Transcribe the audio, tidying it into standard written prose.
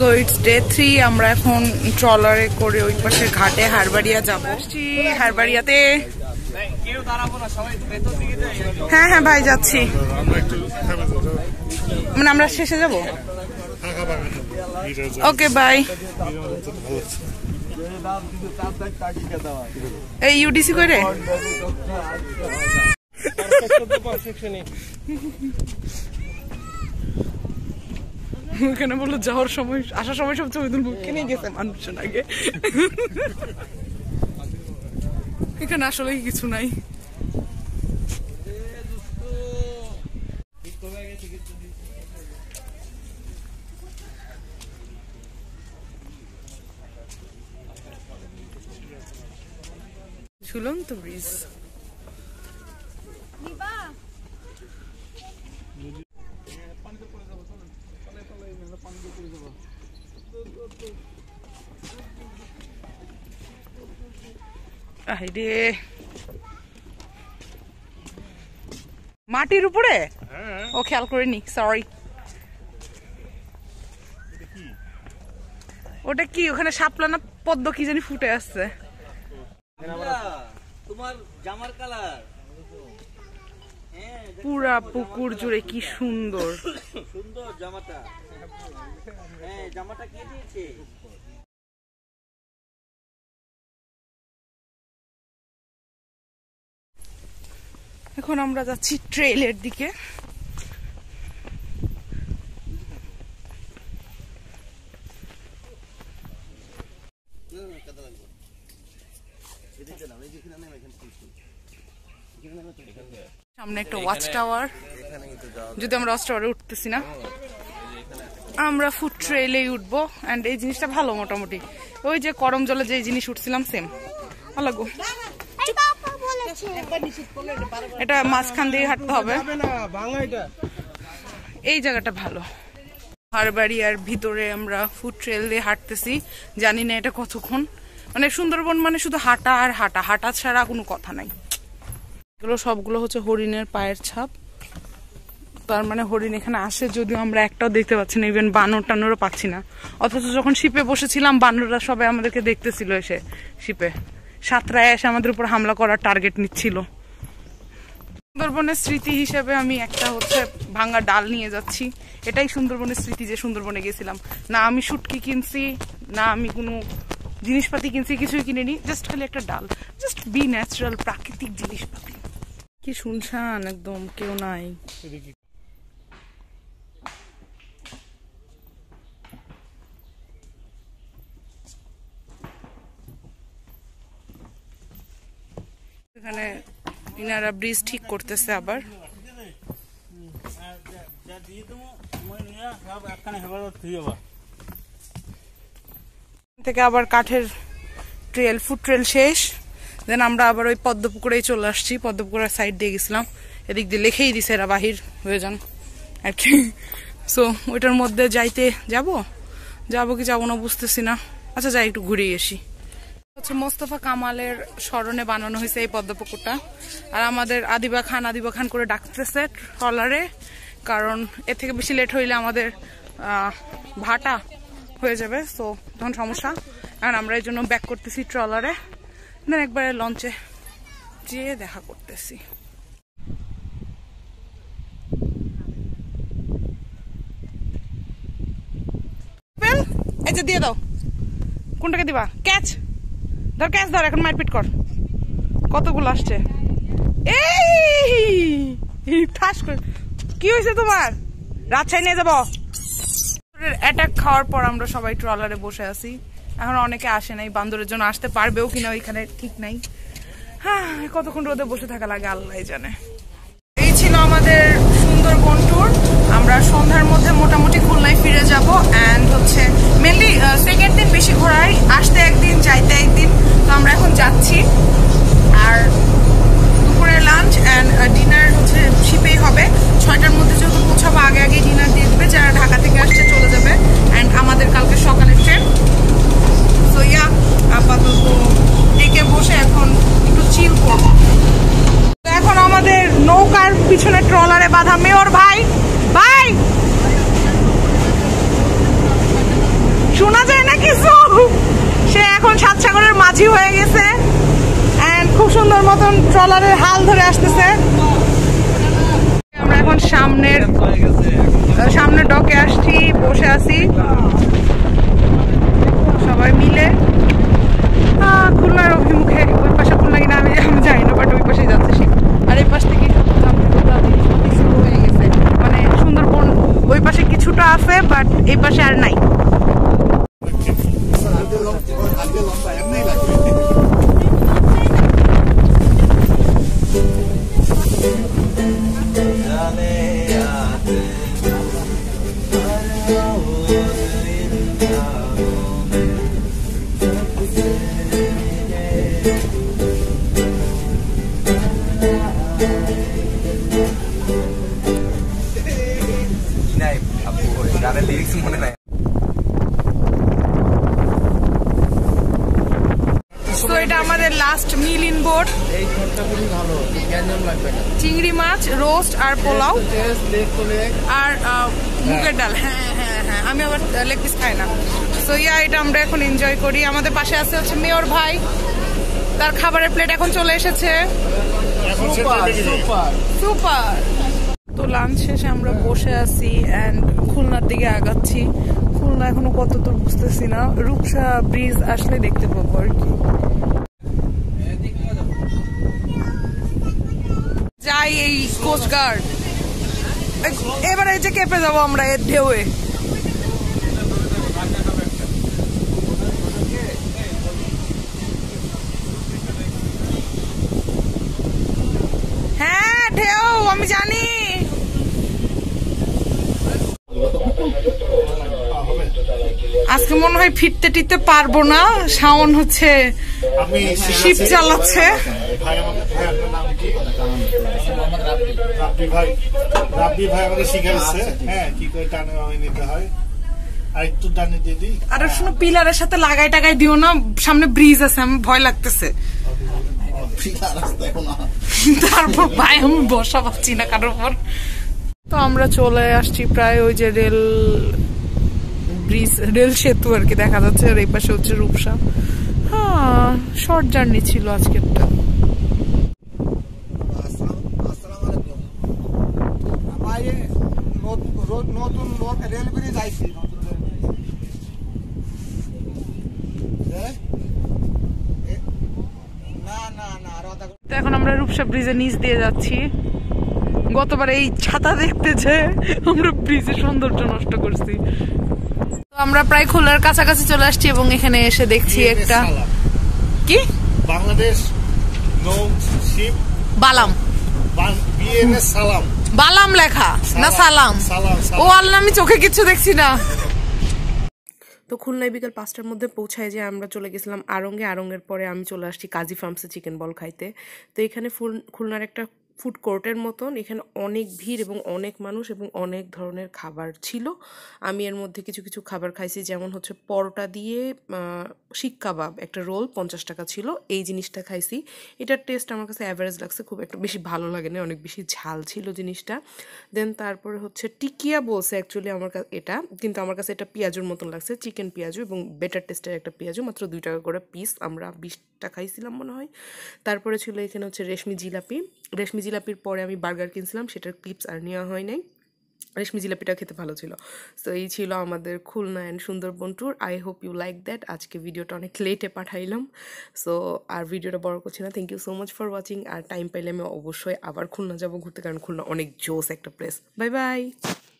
তো it's day 3 আমরা এখন ট্রলারে করে ওই পাশে ঘাটে হারবাড়িয়া যাব। হারবাড়িয়াতে হ্যাঁ হ্যাঁ ভাই যাচ্ছি। মানে আমরা শেষে যাব। Okay bye. এই ইউডিসি করে এখানে বললো যাওয়ার সময় আসার সময় সব ছবি তুলবো কিনে গেছে মানুষজন আগে। এখানে আসলে কিছু নাই। ঝুলন্ত ব্রিজ। মাটির উপরে ও খেয়াল করিনি, সরি। ওটা কি ওখানে শাপলা না পদ্ম কি জানি ফুটে আসছে। তোমার জামার কালার পুরা পুকুর জুড়ে কি সুন্দর সুন্দর জামাটা। হ্যাঁ জামাটা কে দিয়েছে? এখন আমরা যাচ্ছি ট্রেলের দিকে। সামনে একটা ওয়াচ টাওয়ার, যদি আমরা ওয়াচ টাওয়ারে উঠতেছি না, আমরা ফুড ট্রেলেই উঠবো। এন্ড এই জিনিসটা ভালো মোটামুটি, ওই যে করম জলে যে জিনিস উঠছিলাম সেম ভালো। এটা মাঝখান দিয়ে হাঁটতে হবে, এই জায়গাটা ভালো। হারবাড়িয়ার ভিতরে আমরা ফুড ট্রেল দিয়ে হাঁটতেছি, জানি না এটা কতক্ষণ। মানে সুন্দরবন মানে শুধু হাঁটা আর হাঁটা, হাঁটা ছাড়া কোনো কথা নাই। এগুলো সবগুলো হচ্ছে হরিণের পায়ের ছাপ। তার মানে হরিণ এখানে আসে, যদিও আমরা একটাও দেখতে পাচ্ছি না, ইভেন বানর টানরও পাচ্ছি না। অথচ যখন শিপে বসেছিলাম বানররা সবাই আমাদেরকে দেখতেছিল এসে শিপে। সাঁতরায় এসে আমাদের উপর হামলা করার টার্গেট নিচ্ছিল। সুন্দরবনের স্মৃতি হিসেবে আমি একটা হচ্ছে ভাঙা ডাল নিয়ে যাচ্ছি। এটাই সুন্দরবনের স্মৃতি যে সুন্দরবনে গেছিলাম। না আমি শুটকি কিনছি, না আমি কোনো জিনিসপাতি কিনছি, কিছুই কিনিনি, জাস্ট খালি একটা ডাল। জাস্ট বি ন্যাচারাল, প্রাকৃতিক জিনিসপাতি। কি শুনশান একদম, কেউ নাই। এখানে ইনারা ব্রিজ ঠিক করতেছে আবার। থেকে আবার কাঠের ট্রেল, ফুড ট্রেল শেষ। দেন আমরা আবার ওই পদ্মপুকুরেই চলে আসছি। পদ্মপুকুরের সাইড দিয়ে গেছিলাম, এদিক দিয়ে লিখেই দিছে এরা বাহির হয়ে যান আর কি। সো ওইটার মধ্যে যাইতে যাবো কি যাবো না বুঝতেছি না। আচ্ছা যাই একটু ঘুরে আসি। হচ্ছে মোস্তফা কামালের স্মরণে বানানো হয়েছে এই পদ্মপুকুরটা। আর আমাদের আদিবা খান করে ডাকতেছে ট্রলারে, কারণ এর থেকে বেশি লেট হইলে আমাদের ভাটা হয়ে যাবে। সো তখন সমস্যা, কারণ আমরা এই জন্য ব্যাক করতেছি ট্রলারে। দেন একবারে লঞ্চে যেয়ে দেখা করতেছি। এই যে দিয়ে দাও, কোনটাকে দিবা? ক্যাচ ধর, ক্যাচ ধর, এখন মারপিট কর। কতগুলো আসছে? এই ঠাস করে কি হয়েছে তোমার? রাজশাহী নিয়ে যাবো। অ্যাটাক খাওয়ার পর আমরা সবাই ট্রলারে বসে আছি। এখন অনেকে আসে নাই, বান্দরের জন্য আসতে পারবেও কিনা ওইখানে ঠিক নাই। হ্যাঁ, কতক্ষণ রোদে বসে থাকা লাগে আল্লাহ জানে। এই ছিল আমাদের সুন্দরবন ট্যুর। আমরা সন্ধ্যার মধ্যে মোটামুটি খুলনায় ফিরে যাব। অ্যান্ড হচ্ছে মেনলি সেকেন্ড দিন বেশি ঘোরাই, আসতে একদিন যাইতে একদিন। তো আমরা এখন যাচ্ছি। আর দুপুরে লাঞ্চ অ্যান্ড ডিনার হচ্ছে শিপেই হবে। 6টার মধ্যে যেহেতু পৌঁছাবো, আগে আগে ডিনার দিয়ে দেবে। যারা ঢাকা থেকে আসছে চলে যাবে। অ্যান্ড আমাদের কালকে সকালে ট্রেন। সো ইয়া, আপাতত ডেকে বসে এখন একটু চিল করবো। এখন আমাদের নৌকার পিছনে ট্রলারে বাঁধা মেয়র ভাই শোনা যায় না কিছু। সে এখন সাতসাগরের মাঝি হয়ে গেছে এন্ড খুব সুন্দর মতন ট্রলারের হাল ধরে আসতেছে। আমরা এখন সামনের ডকে আসছি, বসে আছি সবাই মিলে খুলনার অভিমুখে। ওই পাশে খুলনা কিনা আমি জানি না, বাট ওই পাশে যাচ্ছে। আর এই পাশ থেকে শুরু হয়ে গেছে, মানে সুন্দরবন ওই পাশে কিছুটা আছে, বাট এই পাশে আর নাই। তো এটা আমাদের লাস্ট মিল ইন বোর্ড। এই ঘরটা খুবই ভালো, গ্যাঞ্জাম লাগবে না। চিংড়ি মাছ রোস্ট আর পোলাও আর মুগের ডাল। হ্যাঁ হ্যাঁ হ্যাঁ, আমি আবার লেগ পিস খাই না। সো ইয়া, এটা আমরা এখন এনজয় করি। আমাদের পাশে আছে হচ্ছে মেয়র ভাই, তার খাবারের প্লেট এখন চলে এসেছে। সুপার। তো লাঞ্চ শেষে আমরা বসে আছি এন্ড খুলনার দিকে আগাচ্ছি। খুলনা এখনো কত দূর বুঝতেছি না, রূপসা ব্রিজ আসলে দেখতে পাবো আর কি। যাই এই কোস্ট গার্ড, এবারে এই যে কেঁপে যাবো আমরা এর ঢেউয়ে। হ্যাঁ ঢেউ আমি জানি। আজকে মনে হয় ফিরতে টিরতে পারবো না, শাওন হচ্ছে শিপ চালাচ্ছে। রাব্বি ভাই আমাদের শিখাইছে হ্যাঁ কি করে টানে নিতে হয়। আর একটু টানে দিয়ে দিই। আর শোনো, পিলারের সাথে লাগাই টাগাই দিও না, সামনে ব্রিজ আছে, আমি ভয় লাগতেছে। তারপর ভাই আমি বসা পাচ্ছি না কারোর উপর। তো আমরা চলে আসছি প্রায় ওই যে রেল ব্রিজ, রেল সেতু আর কি দেখা যাচ্ছে। আর এই পাশে হচ্ছে রূপসা। হ্যাঁ, শর্ট জার্নি ছিল আজকেরটা। নতুন রেল ব্রিজ আইছি। তো এখন আমরা রূপসা ব্রিজের নিচ দিয়ে যাচ্ছি। গতবার এই ছাতা দেখতে যে আমরা ব্রিজের সৌন্দর্য নষ্ট করছি। তো আমরা প্রায় খুলনার কাছাকাছি চলে আসছি এবং এখানে এসে দেখছি একটা কি বাংলাদেশ নৌশিপ বালাম, বিএনএস সালাম, বালাম লেখা না সালাম। ও আল্লাহ, আমি চোখে কিছু দেখছি না। তো খুলনায় বিকাল 5টার মধ্যে পৌঁছায় যে আমরা চলে গেছিলাম আড়ংয়ে। আড়ংয়ের পরে আমি চলে আসছি কাজী ফার্মসে চিকেন বল খাইতে। তো এখানে খুলনার একটা ফুড কোর্টের মতন, এখানে অনেক ভিড় এবং অনেক মানুষ এবং অনেক ধরনের খাবার ছিল। আমি এর মধ্যে কিছু কিছু খাবার খাইছি, যেমন হচ্ছে পরোটা দিয়ে শিক কাবাব, একটা রোল 50 টাকা ছিল, এই জিনিসটা খাইছি। এটার টেস্ট আমার কাছে অ্যাভারেজ লাগছে, খুব একটা বেশি ভালো লাগে না, অনেক বেশি ঝাল ছিল জিনিসটা। দেন তারপরে হচ্ছে টিকিয়া বলছে অ্যাকচুয়ালি আমার কাছে এটা, কিন্তু আমার কাছে এটা পেঁয়াজুর মতন লাগছে, চিকেন পেঁয়াজু এবং বেটার টেস্টের একটা পেঁয়াজু, মাত্র 2 টাকা করে পিস। আমরা 20টা খাইছিলাম মনে হয়। তারপরে ছিল এখানে হচ্ছে রেশমি জিলাপি। রেশমি জিলাপির পরে আমি বার্গার কিনছিলাম, সেটার ক্লিপস আর নেওয়া হয় নাই। রেশমি জিলাপিটা খেতে ভালো ছিল। সো এই ছিল আমাদের Khulna and Sundarban tour. I hope you like that. আজকে ভিডিওটা অনেক লেটে পাঠাইলাম, সো আর ভিডিওটা বড় করছি না। Thank you so much for watching. আর টাইম পাইলে আমি অবশ্যই আবার খুলনা যাবো ঘুরতে, কারণ খুলনা অনেক জোস একটা প্লেস। Bye bye.